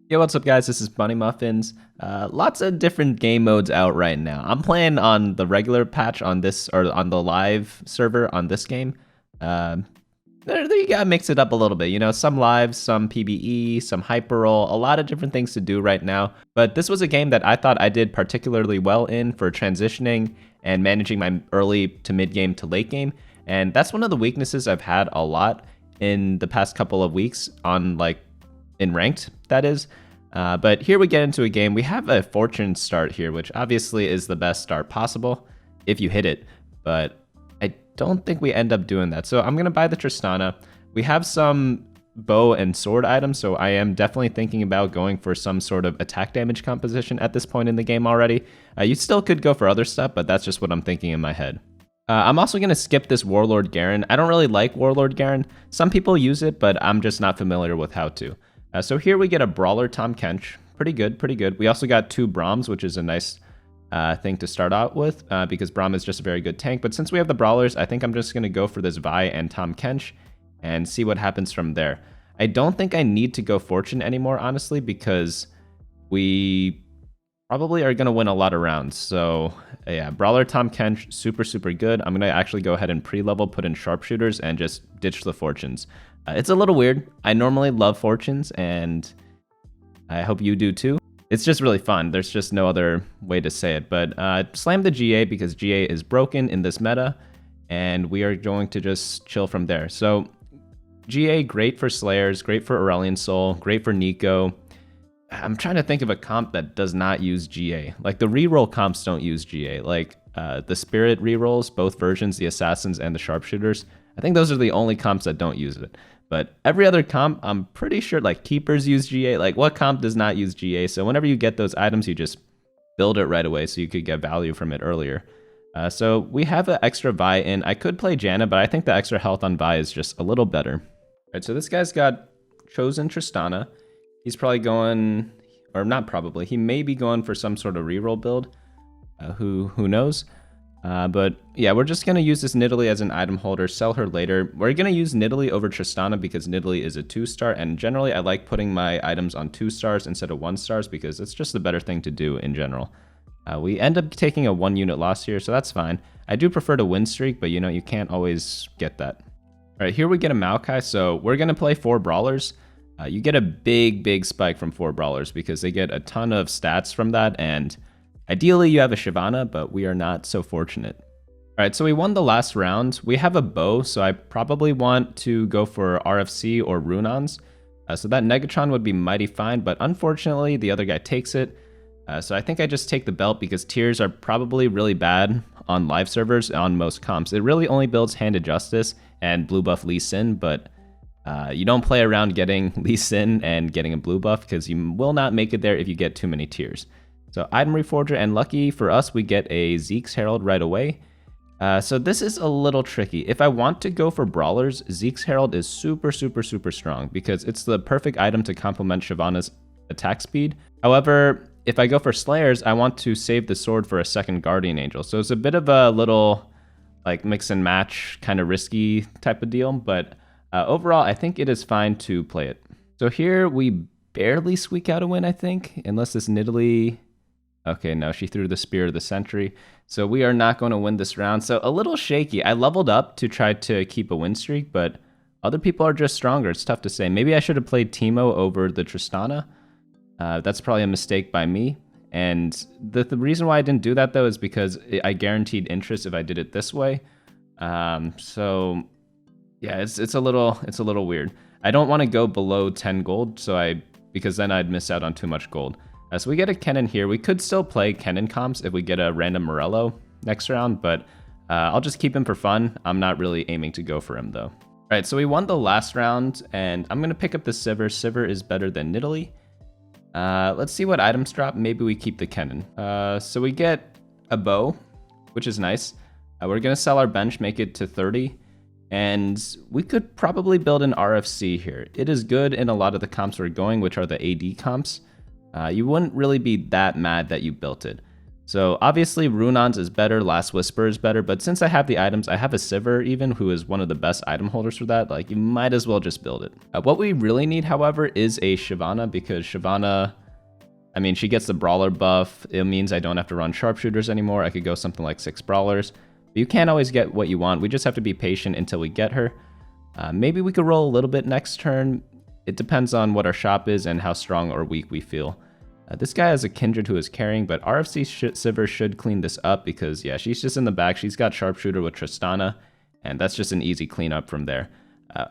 Yo, what's up, guys? This is Bunny Muffins. Lots of different game modes out right now. I'm playing on the regular patch on this, or on the live server on this game. Uh, there you gotta mix it up a little bit. You know, some live, some PBE, some hyper roll, a lot of different things to do right now. But this was a game that I thought I did particularly well in for transitioning and managing my early to mid game to late game. And that's one of the weaknesses I've had a lot in the past couple of weeks on in ranked, that is. But here we get into a game. We have a fortune start here, which obviously is the best start possible if you hit it. But I don't think we end up doing that. So I'm going to buy the Tristana. We have some bow and sword items, so I am definitely thinking about going for some sort of attack damage composition at this point in the game already. You still could go for other stuff, but that's just what I'm thinking in my head. I'm also going to skip this Warlord Garen. I don't really like Warlord Garen. Some people use it, but I'm just not familiar with how to. So here we get a Brawler Tahm Kench. Pretty good, pretty good. We also got 2 Brahms, which is a nice thing to start out with because Brahm is just a very good tank. But since we have the Brawlers, I think I'm just going to go for this Vi and Tahm Kench and see what happens from there. I don't think I need to go Fortune anymore, honestly, because we probably are going to win a lot of rounds. So yeah, Brawler Tahm Kench, super, super good. I'm going to actually go ahead and pre-level, put in Sharpshooters, and just ditch the Fortunes. It's a little weird. I normally love Fortunes, and I hope you do too. It's just really fun. There's just no other way to say it. But slam the GA because GA is broken in this meta, and we are going to just chill from there. So GA, great for Slayers, great for Aurelion Sol, great for Nico. I'm trying to think of a comp that does not use GA. Like the reroll comps don't use GA. Like the Spirit rerolls, both versions, the Assassins and the Sharpshooters. I think those are the only comps that don't use it. But every other comp, I'm pretty sure, like Keepers use GA. Like what comp does not use GA? So whenever you get those items, you just build it right away so you could get value from it earlier. So we have an extra Vi in. I could play Janna, but I think the extra health on Vi is just a little better. All right, so this guy's got chosen Tristana. He's probably going, or not probably, he may be going for some sort of reroll build. Who knows? But yeah, we're just going to use this Nidalee as an item holder, sell her later. We're going to use Nidalee over Tristana because Nidalee is a 2-star, and generally I like putting my items on 2 stars instead of 1 stars because it's just the better thing to do in general. We end up taking a 1-unit loss here, so that's fine. I do prefer to win streak, but you know, you can't always get that. All right, here we get a Maokai, so we're going to play 4 Brawlers. You get a big spike from 4 Brawlers because they get a ton of stats from that, and ideally, you have a Shyvana, but we are not so fortunate. All right, so we won the last round. We have a bow, so I probably want to go for RFC or Runons. So that Negatron would be mighty fine, but unfortunately, the other guy takes it. So I think I just take the belt because tiers are probably really bad on live servers on most comps. It really only builds Hand of Justice and blue buff Lee Sin, but you don't play around getting Lee Sin and getting a blue buff because you will not make it there if you get too many tiers. So Item Reforger, and lucky for us, we get a Zeke's Herald right away. So this is a little tricky. If I want to go for Brawlers, Zeke's Herald is super strong because it's the perfect item to complement Shyvana's attack speed. However, if I go for Slayers, I want to save the sword for a second Guardian Angel. So it's a bit of a little like mix and match kind of risky type of deal, but overall, I think it is fine to play it. So here we barely squeak out a win, I think, unless this Nidalee... Okay, no, she threw the Spear of the Sentry. So we are not going to win this round. So a little shaky. I leveled up to try to keep a win streak, but other people are just stronger. It's tough to say. Maybe I should have played Teemo over the Tristana. That's probably a mistake by me. And the reason why I didn't do that, though, is because I guaranteed interest if I did it this way. So yeah, it's a little weird. I don't want to go below 10 gold, because then I'd miss out on too much gold. So we get a Kennen here. We could still play Kennen comps if we get a random Morello next round, but I'll just keep him for fun. I'm not really aiming to go for him, though. All right, so we won the last round, and I'm going to pick up the Sivir. Sivir is better than Nidalee. Let's see what items drop. Maybe we keep the Kennen. So we get a bow, which is nice. We're going to sell our bench, make it to 30, and we could probably build an RFC here. It is good in a lot of the comps we're going, which are the AD comps. You wouldn't really be that mad that you built it. So obviously Runon's is better, Last Whisper is better, but since I have the items, I have a Sivir even, who is one of the best item holders for that. Like, you might as well just build it. What we really need, however, is a Shyvana, because Shyvana, I mean, she gets the Brawler buff. It means I don't have to run Sharpshooters anymore. I could go something like 6 Brawlers. But you can't always get what you want. We just have to be patient until we get her. Maybe we could roll a little bit next turn. It depends on what our shop is and how strong or weak we feel. This guy has a Kindred who is carrying, but RFC Sivir should clean this up because, yeah, she's just in the back. She's got Sharpshooter with Tristana, and that's just an easy cleanup from there.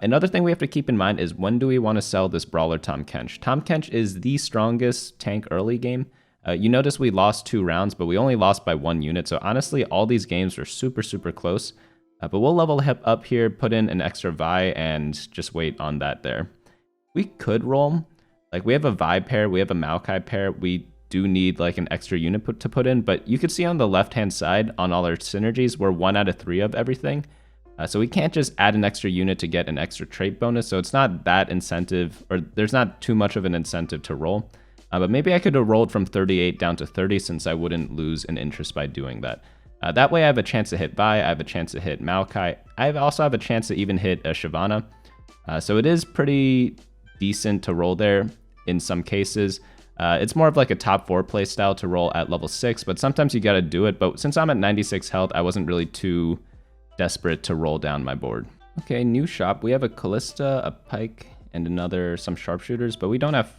Another thing we have to keep in mind is when do we want to sell this Brawler Tahm Kench? Tahm Kench is the strongest tank early game. You notice we lost 2 rounds, but we only lost by 1 unit, so honestly, all these games were super, super close. But we'll level up here, put in an extra Vi, and just wait on that there. We could roll. Like, we have a Vi pair, we have a Maokai pair, we do need like an extra unit to put in, but you can see on the left-hand side on all our synergies, we're 1 out of 3 of everything. So we can't just add an extra unit to get an extra trait bonus, so it's not that incentive, or there's not too much of an incentive to roll. But maybe I could have rolled from 38 down to 30 since I wouldn't lose an interest by doing that. That way I have a chance to hit Vi, I have a chance to hit Maokai, I also have a chance to even hit a Shyvana. So it is pretty decent to roll there in some cases. It's more of like a top 4 playstyle to roll at level 6, but sometimes you gotta do it. But since I'm at 96 health, I wasn't really too desperate to roll down my board. Okay, new shop. We have a Callista, a Pike, and some Sharpshooters, but we don't have...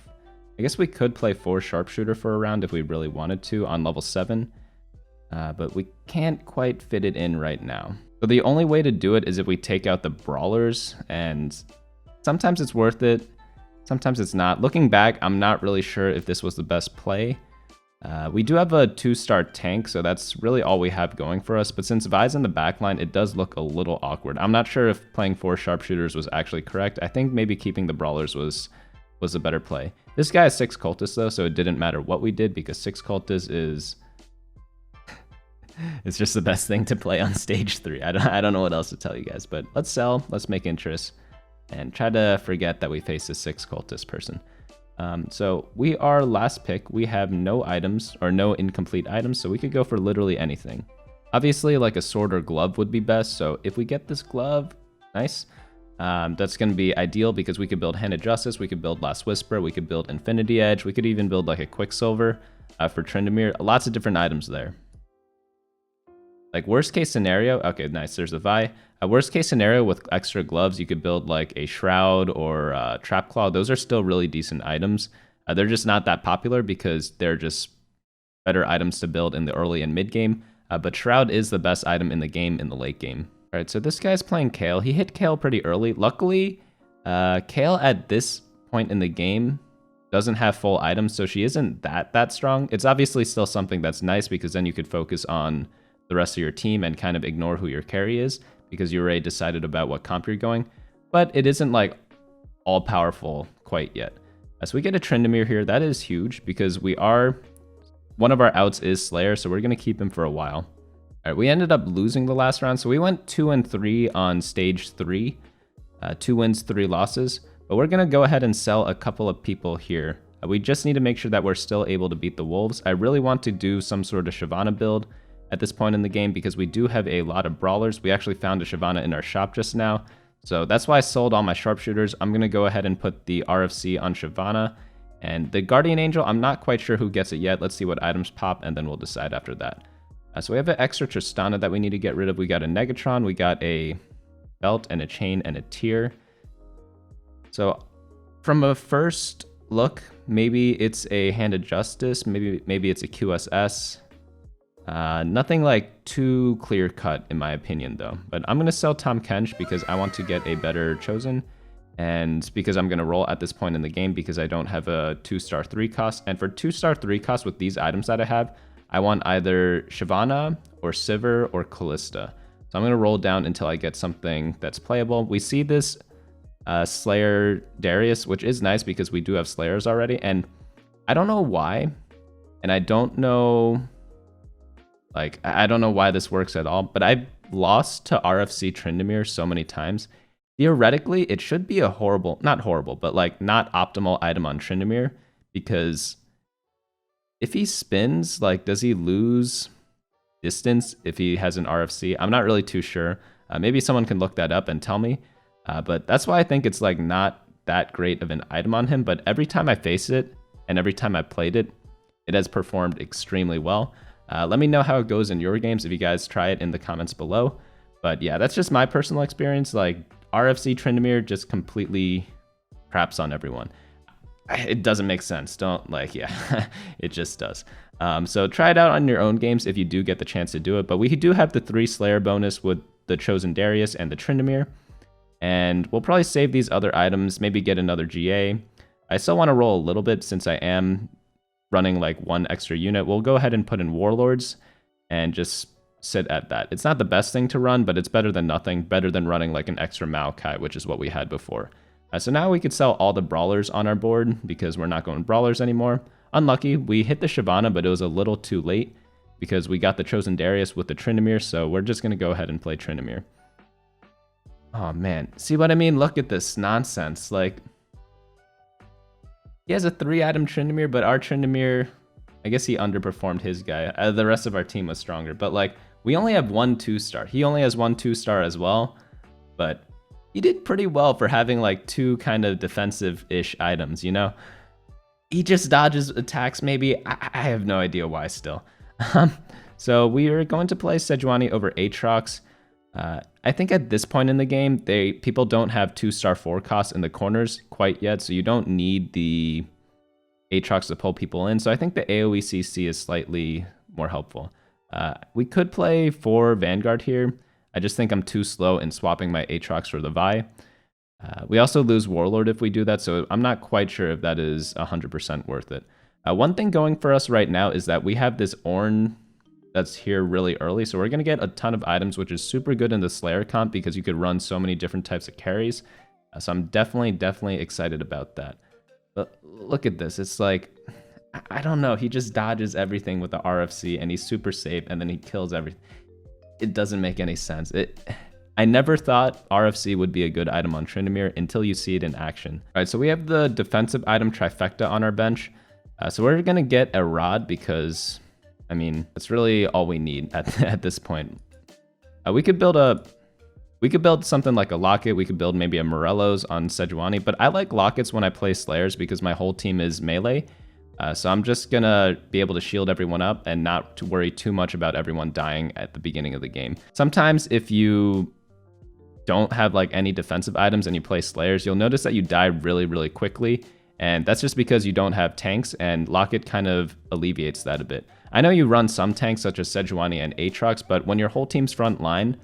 I guess we could play 4 Sharpshooter for a round if we really wanted to on level 7, but we can't quite fit it in right now. So the only way to do it is if we take out the Brawlers, and sometimes it's worth it, sometimes it's not. Looking back, I'm not really sure if this was the best play. We do have a 2-star tank, so that's really all we have going for us. But since Vi's in the backline, it does look a little awkward. I'm not sure if playing 4 Sharpshooters was actually correct. I think maybe keeping the Brawlers was a better play. This guy has 6 Cultists though, so it didn't matter what we did because 6 Cultists is... it's just the best thing to play on stage 3. I don't know what else to tell you guys, but let's sell, let's make interest, and try to forget that we face a 6 Cultist person. So we are last pick. We have no items or no incomplete items, so we could go for literally anything. Obviously, like a sword or glove would be best, so if we get this glove, nice. That's going to be ideal because we could build Hand of Justice, we could build Last Whisper, we could build Infinity Edge, we could even build like a Quicksilver for Tryndamere. Lots of different items there. Like worst case scenario, okay, nice, there's a Vi. Worst case scenario with extra gloves, you could build like a Shroud or Trap Claw. Those are still really decent items. They're just not that popular because they're just better items to build in the early and mid game. But Shroud is the best item in the game in the late game. All right, so this guy's playing Kayle. He hit Kayle pretty early. Luckily, Kayle at this point in the game doesn't have full items, so she isn't that strong. It's obviously still something that's nice because then you could focus on the rest of your team and kind of ignore who your carry is because you already decided about what comp you're going. But it isn't like all powerful quite yet. So we get a Tryndamere here. That is huge because one of our outs is Slayer, so we're going to keep him for a while. All right, we ended up losing the last round, so we went 2-3 on stage 3. 2 wins, 3 losses. But we're going to go ahead and sell a couple of people here. We just need to make sure that we're still able to beat the Wolves. I really want to do some sort of Shyvana build at this point in the game because we do have a lot of Brawlers. We actually found a Shyvana in our shop just now. So that's why I sold all my Sharpshooters. I'm going to go ahead and put the RFC on Shyvana. And the Guardian Angel, I'm not quite sure who gets it yet. Let's see what items pop, and then we'll decide after that. So we have an extra Tristana that we need to get rid of. We got a Negatron, we got a belt and a chain and a tier. So from a first look, maybe it's a Hand of Justice, maybe it's a QSS. Nothing like too clear cut in my opinion though. But I'm going to sell Tahm Kench because I want to get a better Chosen. And because I'm going to roll at this point in the game because I don't have a 2-star 3 cost. And for 2-star 3 cost with these items that I have, I want either Shyvana or Sivir or Callista. So I'm going to roll down until I get something that's playable. We see this Slayer Darius, which is nice because we do have Slayers already. And I don't know why. And I don't know... I don't know why this works at all, but I've lost to RFC Tryndamere so many times. Theoretically, it should be a not horrible, but like not optimal item on Tryndamere because If he spins, like, does he lose distance if he has an RFC? I'm not really too sure. Maybe someone can look that up and tell me. But that's why I think it's like not that great of an item on him. But every time I face it and every time I played it, it has performed extremely well. Let me know how it goes in your games if you guys try it in the comments below. But yeah, that's just my personal experience. Like, RFC Tryndamere just completely craps on everyone. It doesn't make sense. Don't, like, yeah, it just does. So try it out on your own games if you do get the chance to do it. But we do have the 3 Slayer bonus with the Chosen Darius and the Tryndamere. And we'll probably save these other items, maybe get another GA. I still want to roll a little bit since I am running like 1 extra unit. We'll go ahead and put in Warlords and just sit at that. It's not the best thing to run, but it's better than nothing, better than running like an extra Maokai, which is what we had before. So now we could sell all the Brawlers on our board because we're not going Brawlers anymore. Unlucky, we hit the Shyvana, but it was a little too late because we got the Chosen Darius with the Tryndamere, so we're just going to go ahead and play Tryndamere. Oh man, see what I mean? Look at this nonsense. Like, he has a 3-item Tryndamere, but our Tryndamere, I guess he underperformed his guy. The rest of our team was stronger, but like, we only have 1 2-star. He only has 1 2-star as well, but he did pretty well for having like 2 kind of defensive-ish items, you know? He just dodges attacks maybe. I have no idea why still. So we are going to play Sejuani over Aatrox. I think at this point in the game, people don't have 2-star 4 costs in the corners quite yet, so you don't need the Aatrox to pull people in. So I think the AoE CC is slightly more helpful. We could play 4 Vanguard here. I just think I'm too slow in swapping my Aatrox for the Vi. We also lose Warlord if we do that, so I'm not quite sure if that is 100% worth it. One thing going for us right now is that we have this Ornn that's here really early, so we're going to get a ton of items, which is super good in the Slayer comp because you could run so many different types of carries. So I'm definitely excited about that. But look at this. It's like, I don't know. He just dodges everything with the RFC, and he's super safe, and then he kills everything. It doesn't make any sense. I never thought RFC would be a good item on Tryndamere until you see it in action. All right, so we have the defensive item Trifecta on our bench. So we're going to get a Rod because, I mean, that's really all we need at this point. We could build something like a Locket. We could build maybe a Morello's on Sejuani, but I like Lockets when I play Slayers because my whole team is melee. So I'm just gonna be able to shield everyone up and not to worry too much about everyone dying at the beginning of the game. Sometimes if you don't have like any defensive items and you play Slayers, you'll notice that you die really quickly. And that's just because you don't have tanks, and Locket kind of alleviates that a bit. I know you run some tanks such as Sejuani and Aatrox, but when your whole team's front line,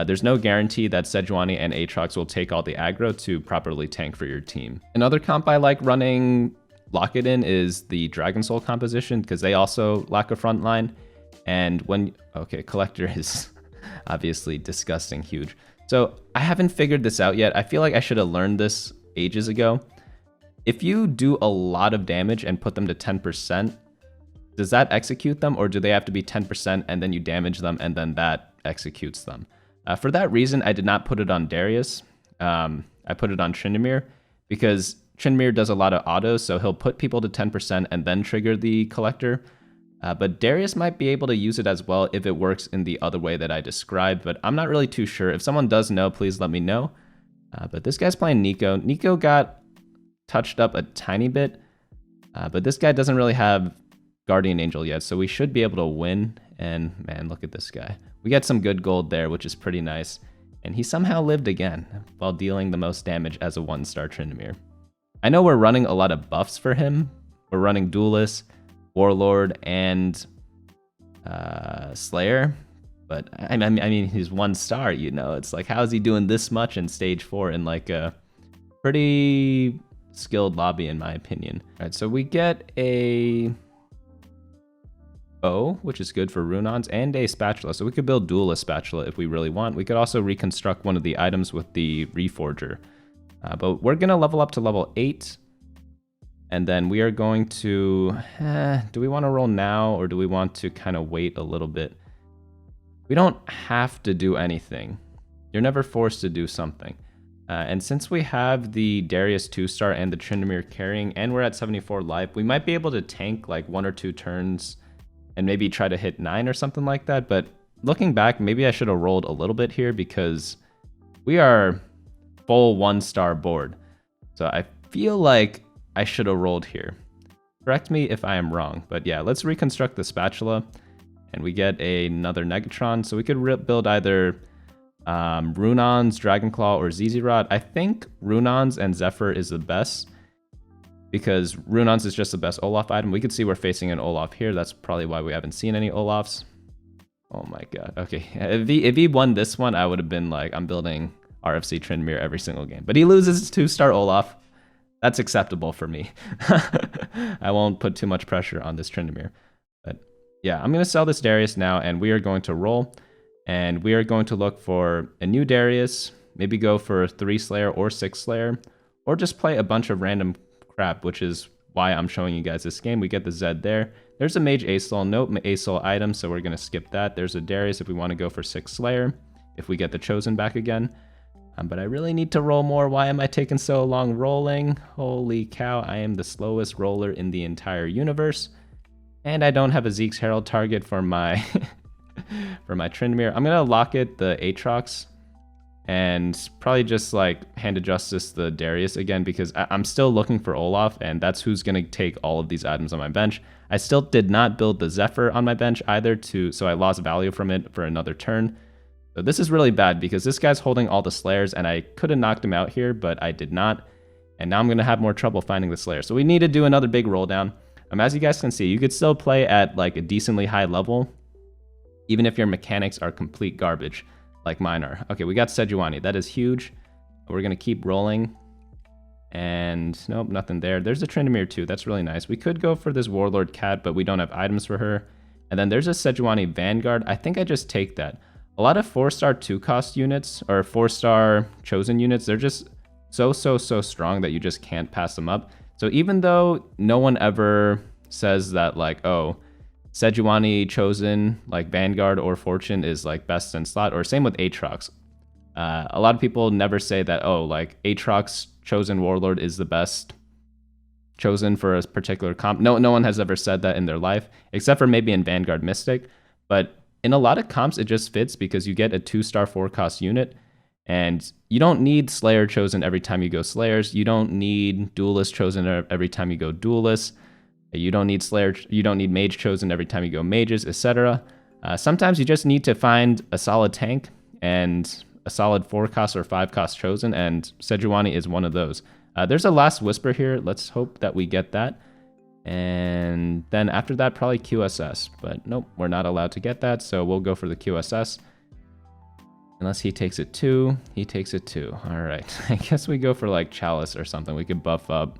there's no guarantee that Sejuani and Aatrox will take all the aggro to properly tank for your team. Another comp I like running Locket in is the Dragon Soul composition because they also lack a front line. And when, okay, Collector is obviously disgusting huge. So I haven't figured this out yet. I feel like I should have learned this ages ago. If you do a lot of damage and put them to 10%, does that execute them, or do they have to be 10% and then you damage them and then that executes them? For that reason, I did not put it on Darius. I put it on Tryndamere because Tryndamere does a lot of autos, so he'll put people to 10% and then trigger the Collector. But Darius might be able to use it as well if it works in the other way that I described, but I'm not really too sure. If someone does know, please let me know. But this guy's playing Nico. Nico got touched up a tiny bit, but this guy doesn't really have Guardian Angel yet, so we should be able to win. And man, look at this guy. We get some good gold there, which is pretty nice. And he somehow lived again while dealing the most damage as a 1-star Tryndamere. I know we're running a lot of buffs for him. We're running Duelist, Warlord, and Slayer. But I mean, he's 1-star, you know. It's like, how is he doing this much in stage 4 in like a pretty skilled lobby, in my opinion? All right, so we get a bow, which is good for Runons, and a spatula. So we could build Duelist spatula if we really want. We could also reconstruct one of the items with the Reforger. But we're going to level up to level 8. And then we are going to... do we want to roll now, or do we want to kind of wait a little bit? We don't have to do anything. You're never forced to do something. And since we have the Darius 2-star and the Tryndamere carrying, and we're at 74 life, we might be able to tank like 1 or 2 turns and maybe try to hit 9 or something like that. But looking back, maybe I should have rolled a little bit here because we are full 1-star board. So I feel like I should have rolled here. Correct me if I am wrong, but yeah, let's reconstruct the spatula and we get another Negatron. So we could build either Runon's, Dragonclaw, or ZZ Rod. I think Runon's and Zephyr is the best because Runon's is just the best Olaf item. We could see we're facing an Olaf here. That's probably why we haven't seen any Olafs. Oh my god. Okay, if he won this one, I would have been like, I'm building RFC Tryndamere every single game. But he loses 2-star Olaf. That's acceptable for me. I won't put too much pressure on this Tryndamere. But yeah, I'm going to sell this Darius now, and we are going to roll. And we are going to look for a new Darius, maybe go for a 3-Slayer or 6-Slayer, or just play a bunch of random crap, which is why I'm showing you guys this game. We get the Zed there. There's a Mage Asol, nope, Asol item, so we're going to skip that. There's a Darius if we want to go for 6-Slayer, if we get the Chosen back again. But I really need to roll more. Why am I taking so long rolling? Holy cow, I am the slowest roller in the entire universe. And I don't have a Zeke's Herald target for my for my Tryndamere. I'm gonna lock it the Aatrox and probably just like hand of justice the Darius again because I'm still looking for Olaf, and that's who's gonna take all of these items on my bench. I still did not build the Zephyr on my bench either, so I lost value from it for another turn. So this is really bad because this guy's holding all the Slayers, and I could have knocked him out here, but I did not. And now I'm gonna have more trouble finding the Slayer. So we need to do another big roll down. As you guys can see, you could still play at like a decently high level, even if your mechanics are complete garbage, like mine are. Okay, we got Sejuani. That is huge. We're going to keep rolling. And nope, nothing there. There's a Tryndamere too. That's really nice. We could go for this Warlord Cat, but we don't have items for her. And then there's a Sejuani Vanguard. I think I just take that. A lot of 4-star 2-cost units, or 4-star Chosen units, they're just so strong that you just can't pass them up. So even though no one ever says that like, oh, Sejuani Chosen, like Vanguard or Fortune is like best in slot, or same with Aatrox. A lot of people never say that, oh, like Aatrox Chosen Warlord is the best Chosen for a particular comp. No one has ever said that in their life, except for maybe in Vanguard Mystic. But in a lot of comps, it just fits because you get a 2-star 4-cost unit, and you don't need Slayer Chosen every time you go Slayers. You don't need Duelist Chosen every time you go Duelists. You don't need Slayer, you don't need Mage Chosen every time you go Mages, etc. Sometimes you just need to find a solid tank and a solid 4-cost or 5-cost Chosen, and Sejuani is one of those. There's a Last Whisper here. Let's hope that we get that. And then after that, probably QSS. But nope, we're not allowed to get that, so we'll go for the QSS. Unless he takes it too. He takes it too. All right. I guess we go for like Chalice or something. We could buff up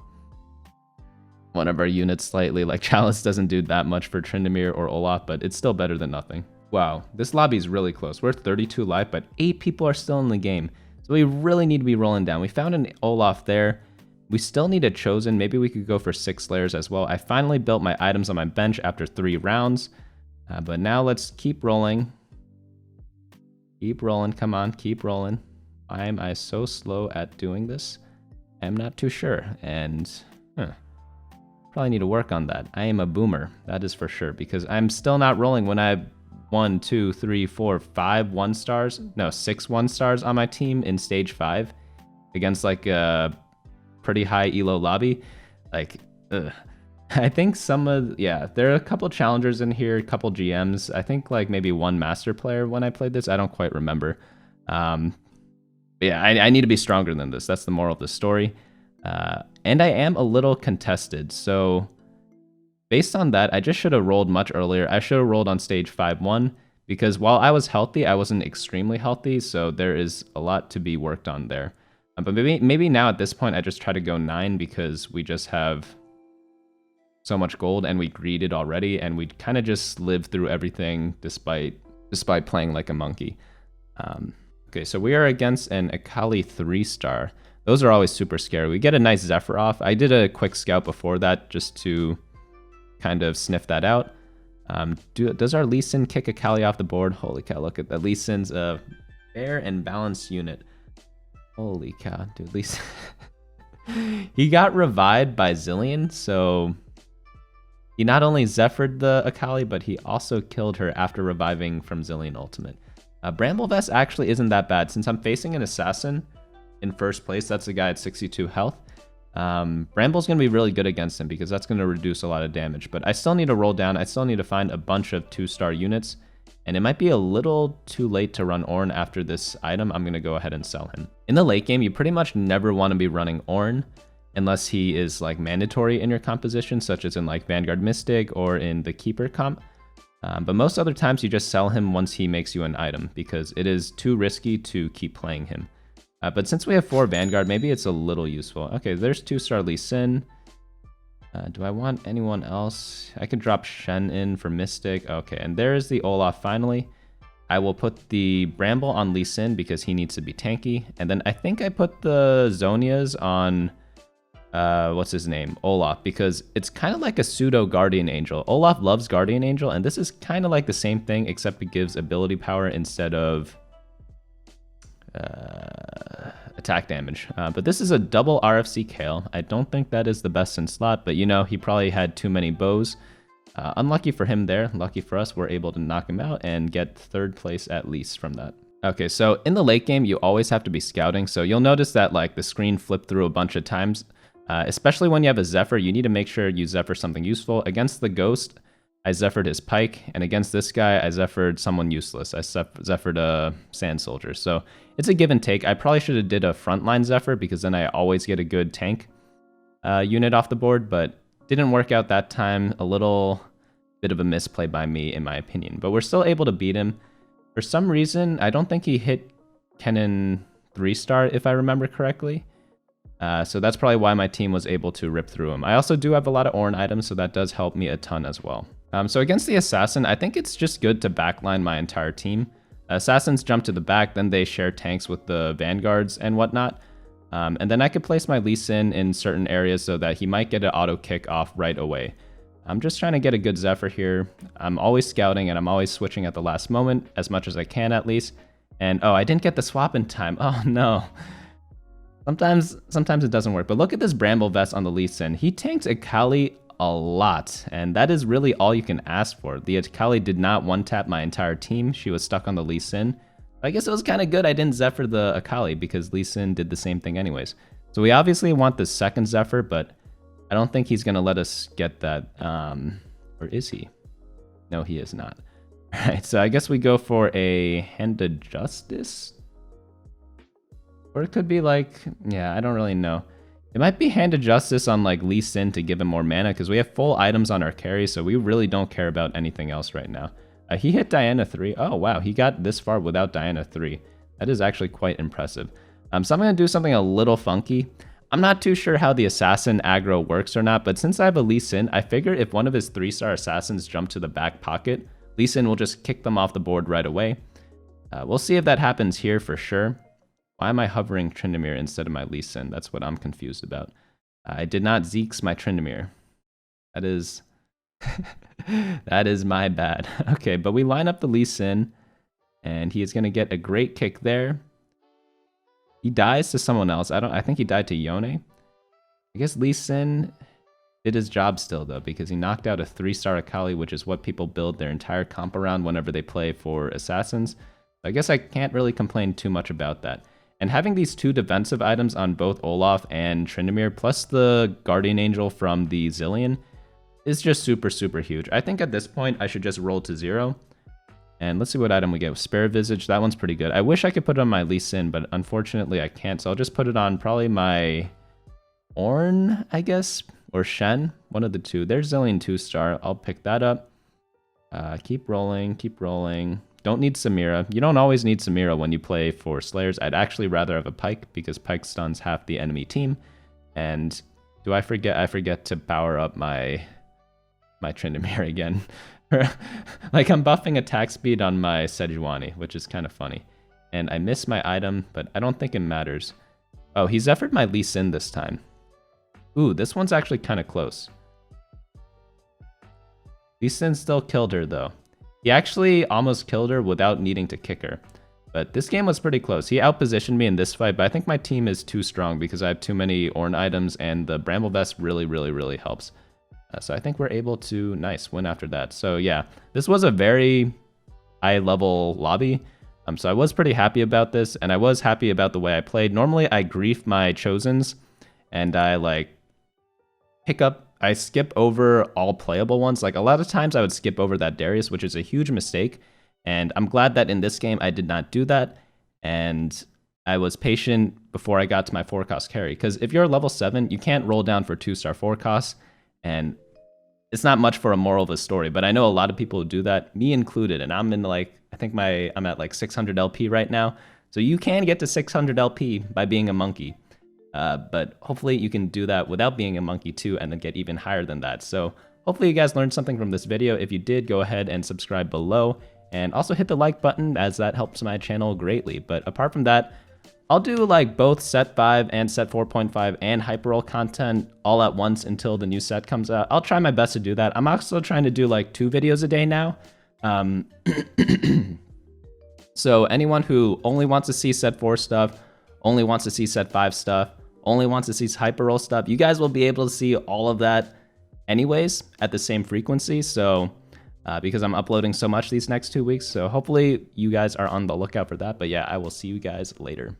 one of our units slightly. Like Chalice doesn't do that much for Tryndamere or Olaf, but it's still better than nothing. Wow, this lobby is really close. We're 32 life, but 8 people are still in the game. So we really need to be rolling down. We found an Olaf there. We still need a Chosen. Maybe we could go for 6 Slayers as well. I finally built my items on my bench after 3 rounds. But now let's keep rolling. Keep rolling, come on, keep rolling. Why am I so slow at doing this? I'm not too sure, and probably need to work on that. I am a boomer, that is for sure, because I'm still not rolling when I have 1, 2, 3, 4, 5 1-stars. No, 6 1-stars on my team in stage 5 against like a pretty high elo lobby. Like, ugh. I think there are a couple challengers in here, a couple GMs. I think like maybe 1 master player when I played this. I don't quite remember. Yeah, I need to be stronger than this. That's the moral of the story. And I am a little contested. So based on that, I just should have rolled much earlier. I should have rolled on stage 5-1 because while I was healthy, I wasn't extremely healthy. So there is a lot to be worked on there. But maybe now at this point, I just try to go 9 because we just have so much gold and we greeded already, and we kind of just lived through everything despite playing like a monkey. Okay, so we are against an Akali 3-star. Those are always super scary. We get a nice Zephyr off. I did a quick scout before that just to kind of sniff that out. Does our Lee Sin kick Akali off the board? Holy cow, look at that. Lee Sin's a fair and balanced unit. Holy cow, dude. At least he got revived by Zillion, so he not only Zephyred the Akali, but he also killed her after reviving from Zillion Ultimate. Bramblevest actually isn't that bad. Since I'm facing an assassin in first place, that's the guy at 62 health. Bramble's going to be really good against him because that's going to reduce a lot of damage. But I still need to roll down. I still need to find a bunch of 2-star units. And it might be a little too late to run Ornn after this item. I'm going to go ahead and sell him. In the late game, you pretty much never want to be running Ornn unless he is like mandatory in your composition, such as in like Vanguard Mystic or in the Keeper comp. But most other times you just sell him once he makes you an item because it is too risky to keep playing him. But since we have 4 Vanguard, maybe it's a little useful. Okay, there's 2-star Lee Sin. Do I want anyone else? I could drop Shen in for Mystic. Okay, and there's the Olaf finally. I will put the Bramble on Lee Sin because he needs to be tanky. And then I think I put the Zonias on, what's his name? Olaf, because it's kind of like a pseudo Guardian Angel. Olaf loves Guardian Angel, and this is kind of like the same thing, except it gives ability power instead of attack damage. But this is a double RFC Kale. I don't think that is the best in slot, but you know, he probably had too many bows. Unlucky for him there. Lucky for us, we're able to knock him out and get 3rd place at least from that. Okay, so in the late game, you always have to be scouting. So you'll notice that like the screen flipped through a bunch of times, especially when you have a Zephyr. You need to make sure you Zephyr something useful. Against the Ghost, I Zephyred his Pike, and against this guy, I Zephyred someone useless. I Zephyred a Sand Soldier. So it's a give and take. I probably should have did a frontline Zephyr because then I always get a good tank unit off the board, but didn't work out that time. A little bit of a misplay by me, in my opinion. But we're still able to beat him. For some reason, I don't think he hit Kennen 3-star, if I remember correctly. So that's probably why my team was able to rip through him. I also do have a lot of Ornn items, so that does help me a ton as well. So against the Assassin, I think it's just good to backline my entire team. Assassins jump to the back, then they share tanks with the Vanguards and whatnot. And then I could place my Lee Sin in certain areas so that he might get an auto kick off right away. I'm just trying to get a good Zephyr here. I'm always scouting and I'm always switching at the last moment, as much as I can at least. And oh, I didn't get the swap in time. Oh no. Sometimes it doesn't work. But look at this Bramblevest on the Lee Sin. He tanks Akali a lot, and that is really all you can ask for. The Akali did not one-tap my entire team. She was stuck on the Lee Sin. I guess it was kind of good I didn't Zephyr the Akali because Lee Sin did the same thing anyways. So we obviously want the second Zephyr, but I don't think he's going to let us get that. Or is he? No, he is not. All right, so I guess we go for a Hand of Justice. Or it could be like, yeah, I don't really know. It might be Hand of Justice on like Lee Sin to give him more mana because we have full items on our carry, so we really don't care about anything else right now. He hit Diana 3. Oh, wow. He got this far without Diana 3. That is actually quite impressive. So I'm going to do something a little funky. I'm not too sure how the Assassin aggro works or not, but since I have a Lee Sin, I figure if one of his 3-star Assassins jump to the back pocket, Lee Sin will just kick them off the board right away. We'll see if that happens here for sure. Why am I hovering Tryndamere instead of my Lee Sin? That's what I'm confused about. I did not Zeke's my Tryndamere. That is... that is my bad. Okay, but we line up the Lee Sin, and he is going to get a great kick there. He dies to someone else. I think he died to Yone. I guess Lee Sin did his job still, though, because he knocked out a 3-star Akali, which is what people build their entire comp around whenever they play for Assassins. I guess I can't really complain too much about that. And having these 2 defensive items on both Olaf and Tryndamere, plus the Guardian Angel from the Zillion, is just super, super huge. I think at this point, I should just roll to 0. And let's see what item we get. Spare Visage, that one's pretty good. I wish I could put it on my Lee Sin, but unfortunately I can't. So I'll just put it on probably my Ornn, I guess, or Shen, one of the 2. There's Zillion 2-star. I'll pick that up. Keep rolling, keep rolling. Don't need Samira. You don't always need Samira when you play for Slayers. I'd actually rather have a Pike because Pike stuns half the enemy team. And do I forget? I forget to power up my Tryndamere again. Like I'm buffing attack speed on my Sejuani, which is kind of funny. And I miss my item, but I don't think it matters. Oh, he Zephyred my Lee Sin this time. Ooh, this one's actually kind of close. Lee Sin still killed her though. He actually almost killed her without needing to kick her. But this game was pretty close. He outpositioned me in this fight, but I think my team is too strong because I have too many Ornn items, and the Bramble Vest really helps. So I think we're able to, nice, win after that. So yeah, this was a very high-level lobby. So I was pretty happy about this, and I was happy about the way I played. Normally, I grief my Chosens, and I, like, I skip over all playable ones. Like, a lot of times I would skip over that Darius, which is a huge mistake. And I'm glad that in this game I did not do that, and I was patient before I got to my 4-cost carry. Because if you're level 7, you can't roll down for 2-star 4-costs, and it's not much for a moral of a story. But I know a lot of people who do that, me included, and I'm in like, I think I'm at like 600 LP right now. So you can get to 600 LP by being a monkey. But hopefully you can do that without being a monkey too, and then get even higher than that. So hopefully you guys learned something from this video. If you did, go ahead and subscribe below. And also hit the like button, as that helps my channel greatly. But apart from that, I'll do like both set 5 and set 4.5 and hyperroll content all at once until the new set comes out. I'll try my best to do that. I'm also trying to do like 2 videos a day now. So anyone who only wants to see set 4 stuff, only wants to see set 5 stuff, only wants to see hyperroll stuff, you guys will be able to see all of that anyways at the same frequency. So because I'm uploading so much these next 2 weeks. So hopefully you guys are on the lookout for that. But yeah, I will see you guys later.